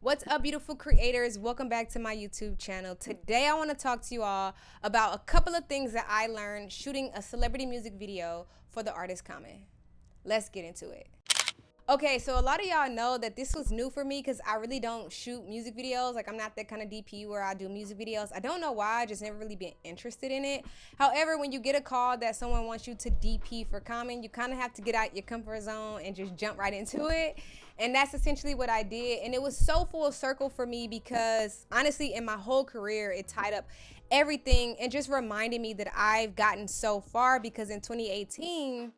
What's up, beautiful creators? Welcome back to my YouTube channel. Today I want to talk to you all about a couple of things that I learned shooting a celebrity music video for the artist Common. Let's get into it. Okay, so a lot of y'all know that this was new for me because I really don't shoot music videos. Like, I'm not that kind of DP where I do music videos. I don't know why, I just never really been interested in it. However, when you get a call that someone wants you to DP for Common, you kind of have to get out your comfort zone and just jump right into it. And that's essentially what I did. And it was so full circle for me because honestly, in my whole career, it tied up everything and just reminded me that I've gotten so far because in 2018,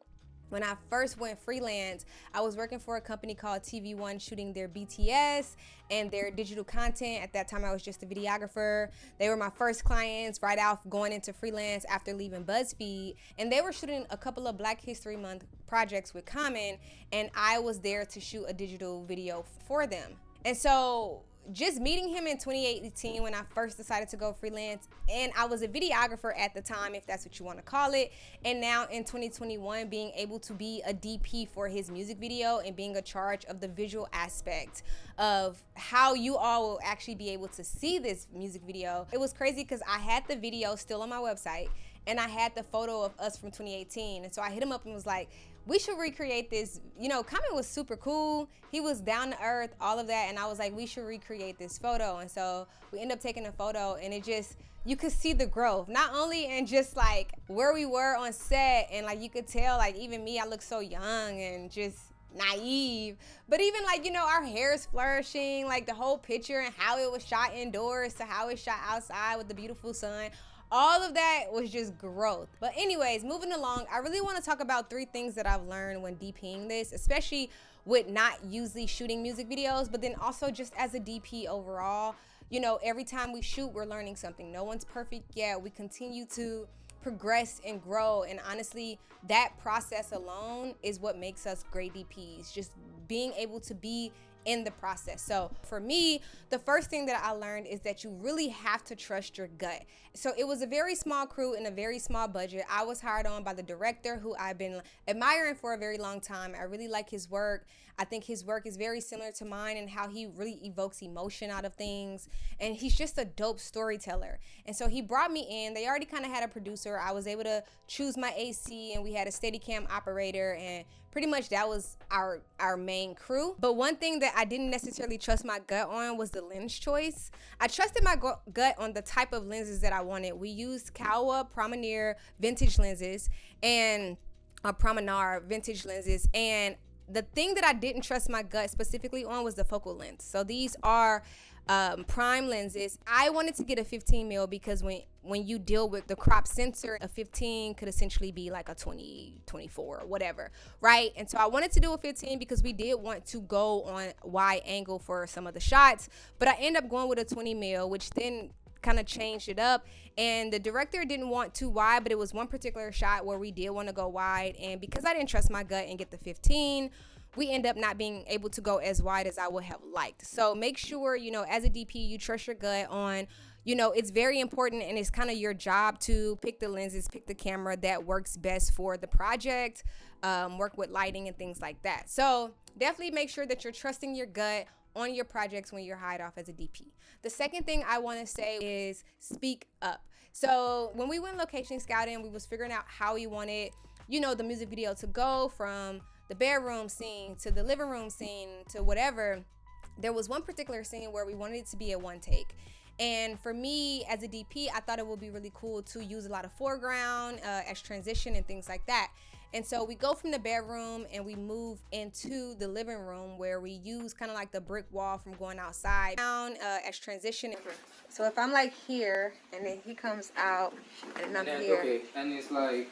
when I first went freelance, I was working for a company called TV1 shooting their BTS and their digital content. At that time, I was just a videographer. They were my first clients right off going into freelance after leaving BuzzFeed. And they were shooting a couple of Black History Month projects with Common, and I was there to shoot a digital video for them. And so just meeting him in 2018 when I first decided to go freelance, and I was a videographer at the time, if that's what you want to call it, and now in 2021 being able to be a DP for his music video and being in charge of the visual aspect of how you all will actually be able to see this music video. It was crazy because I had the video still on my website and I had the photo of us from 2018, and so I hit him up and was like, we should recreate this. You know, Common was super cool. He was down to earth, all of that. And I was like, we should recreate this photo. And so we ended up taking a photo, and it just, you could see the growth, not only in just like where we were on set, and like you could tell, like even me, I look so young and just naive, but even like, you know, our hair is flourishing, like the whole picture and how it was shot indoors to how it's shot outside with the beautiful sun. All of that was just growth. But anyways, moving along, I really want to talk about 3 things that I've learned when DPing this, especially with not usually shooting music videos, but then also just as a DP overall. You know, every time we shoot, we're learning something. No one's perfect yet. We continue to progress and grow. And honestly, that process alone is what makes us great DPs, just being able to be in the process. So for me, the first thing that I learned is that you really have to trust your gut. So it was a very small crew and a very small budget. I was hired on by the director who I've been admiring for a very long time. I really like his work. I think his work is very similar to mine and how he really evokes emotion out of things. And he's just a dope storyteller. And so he brought me in. They already kind of had a producer. I was able to choose my AC, and we had a Steadicam operator, and pretty much that was our main crew. But one thing that I didn't necessarily trust my gut on was the lens choice. I trusted my gut on the type of lenses that I wanted. We used Kawa Promenade vintage lenses and Promenade vintage lenses, and the thing that I didn't trust my gut specifically on was the focal length. So these are prime lenses. I wanted to get a 15 mil because when you deal with the crop sensor, a 15 could essentially be like a 20, 24 or whatever, right? And so I wanted to do a 15 because we did want to go on wide angle for some of the shots, but I ended up going with a 20 mil, which then kind of changed it up. And the director didn't want too wide, but it was one particular shot where we did want to go wide, and because I didn't trust my gut and get the 15, we end up not being able to go as wide as I would have liked. So make sure, you know, as a DP, you trust your gut on, you know, it's very important, and it's kind of your job to pick the lenses, pick the camera that works best for the project, work with lighting and things like that. So definitely make sure that you're trusting your gut on your projects when you're hired off as a DP. The second thing I want to say is speak up. So when we went location scouting, we was figuring out how we wanted, you know, the music video to go from the bedroom scene to the living room scene to whatever. There was one particular scene where we wanted it to be a one take. And for me as a DP, I thought it would be really cool to use a lot of foreground as transition and things like that. And so we go from the bedroom and we move into the living room where we use kind of like the brick wall from going outside down as transition. So if I'm like here and then he comes out and I'm here. Okay, and it's like.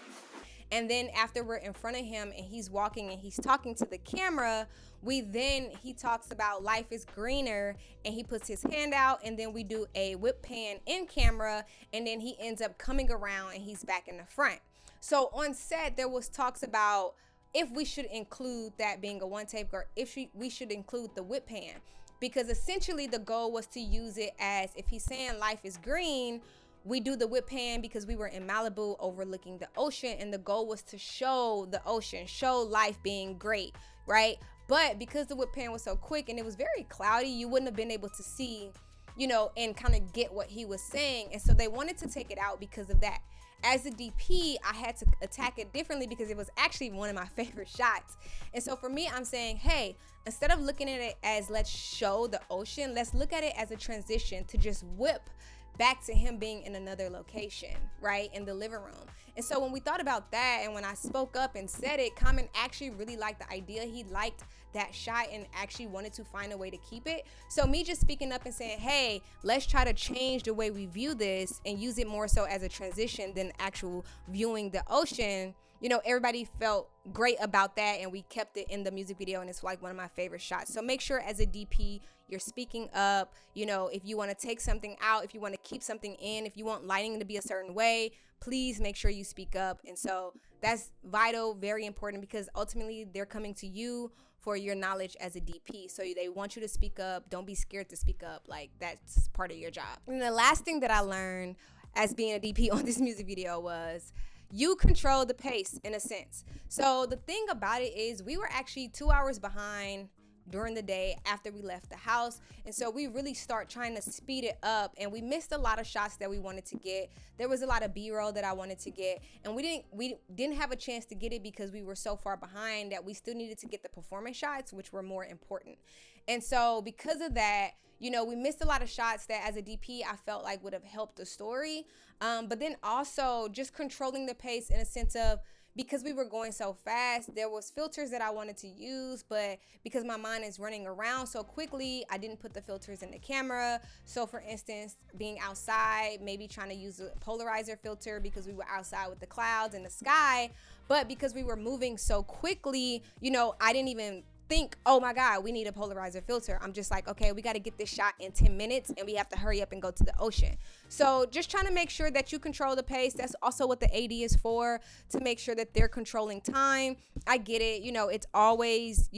And then after we're in front of him and he's walking and he's talking to the camera, he talks about life is greener, and he puts his hand out, and then we do a whip pan in camera, and then he ends up coming around and he's back in the front. So on set, there was talks about if we should include that being a one take, or if we should include the whip pan, because essentially the goal was to use it as, if he's saying life is green, we do the whip pan because we were in Malibu overlooking the ocean, and the goal was to show the ocean, show life being great, right? But because the whip pan was so quick and it was very cloudy, you wouldn't have been able to see, you know, and kind of get what he was saying. And so they wanted to take it out because of that. As a DP, I had to attack it differently because it was actually one of my favorite shots. And so for me, I'm saying, hey, instead of looking at it as let's show the ocean, let's look at it as a transition to just whip back to him being in another location, right, in the living room. And so when we thought about that, and when I spoke up and said it, Common actually really liked the idea. He liked that shot and actually wanted to find a way to keep it. So me just speaking up and saying, hey, let's try to change the way we view this and use it more so as a transition than actual viewing the ocean, you know, everybody felt great about that, and we kept it in the music video, and it's like one of my favorite shots. So make sure as a DP, you're speaking up. You know, if you want to take something out, if you want to keep something in, if you want lighting to be a certain way, please make sure you speak up. And so that's vital, very important, because ultimately they're coming to you for your knowledge as a DP. So they want you to speak up. Don't be scared to speak up. Like, that's part of your job. And the last thing that I learned as being a DP on this music video was you control the pace in a sense. So the thing about it is we were actually 2 hours behind during the day after we left the house. And so we really start trying to speed it up, and we missed a lot of shots that we wanted to get. There was a lot of B-roll that I wanted to get, and we didn't have a chance to get it because we were so far behind that we still needed to get the performance shots, which were more important. And so because of that, you know, we missed a lot of shots that as a DP I felt like would have helped the story. But then also just controlling the pace in a sense of, because we were going so fast, there was filters that I wanted to use, but because my mind is running around so quickly, I didn't put the filters in the camera. So for instance, being outside, maybe trying to use a polarizer filter because we were outside with the clouds and the sky, but because we were moving so quickly, you know, I didn't even think, oh my God, we need a polarizer filter. I'm just like, okay, we got to get this shot in 10 minutes and we have to hurry up and go to the ocean. So just trying to make sure that you control the pace. That's also what the AD is for, to make sure that they're controlling time. I get it. You know, it's always,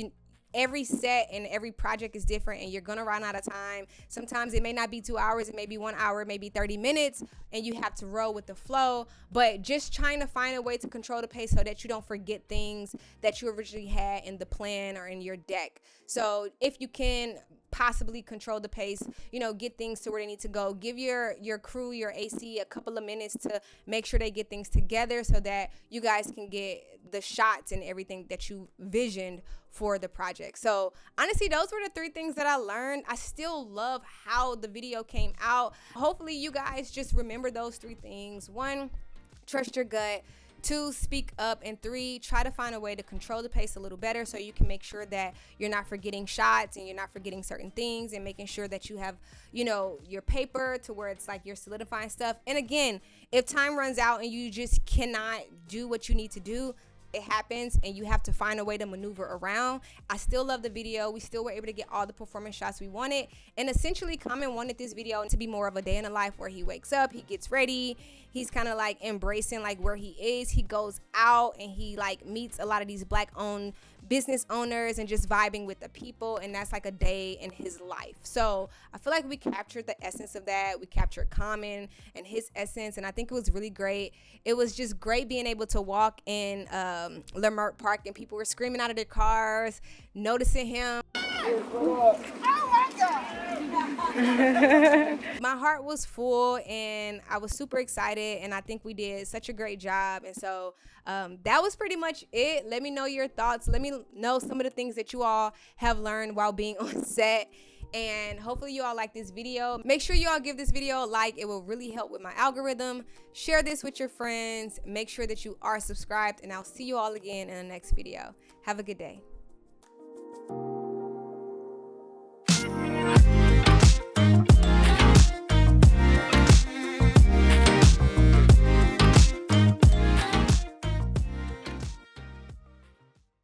every set and every project is different, and you're going to run out of time. Sometimes it may not be 2 hours. It may be 1 hour, maybe 30 minutes, and you have to roll with the flow. But just trying to find a way to control the pace so that you don't forget things that you originally had in the plan or in your deck. So if you can possibly control the pace, you know, get things to where they need to go. Give your crew, your AC a couple of minutes to make sure they get things together so that you guys can get the shots and everything that you visioned for the project. So honestly, those were the 3 things that I learned. I still love how the video came out. Hopefully you guys just remember those 3 things. 1, trust your gut. 2, speak up. And 3, try to find a way to control the pace a little better so you can make sure that you're not forgetting shots and you're not forgetting certain things, and making sure that you have, you know, your paper to where it's like you're solidifying stuff. And again, if time runs out and you just cannot do what you need to do, it happens, and you have to find a way to maneuver around. I still love the video. We still were able to get all the performance shots we wanted. And essentially, Common wanted this video to be more of a day in the life where he wakes up, he gets ready, he's kind of like embracing like where he is. He goes out and he like meets a lot of these Black owned business owners and just vibing with the people, and that's like a day in his life. So I feel like we captured the essence of that. We captured Common and his essence, and I think it was really great. It was just great being able to walk in Leimert Park and people were screaming out of their cars, noticing him. Oh my God. My heart was full and I was super excited, and I think we did such a great job. And so that was pretty much it. Let me know your thoughts. Let me know some of the things that you all have learned while being on set. And hopefully you all like this video. Make sure you all give this video a like. It will really help with my algorithm. Share this with your friends. Make sure that you are subscribed, and I'll see you all again in the next video. Have a good day.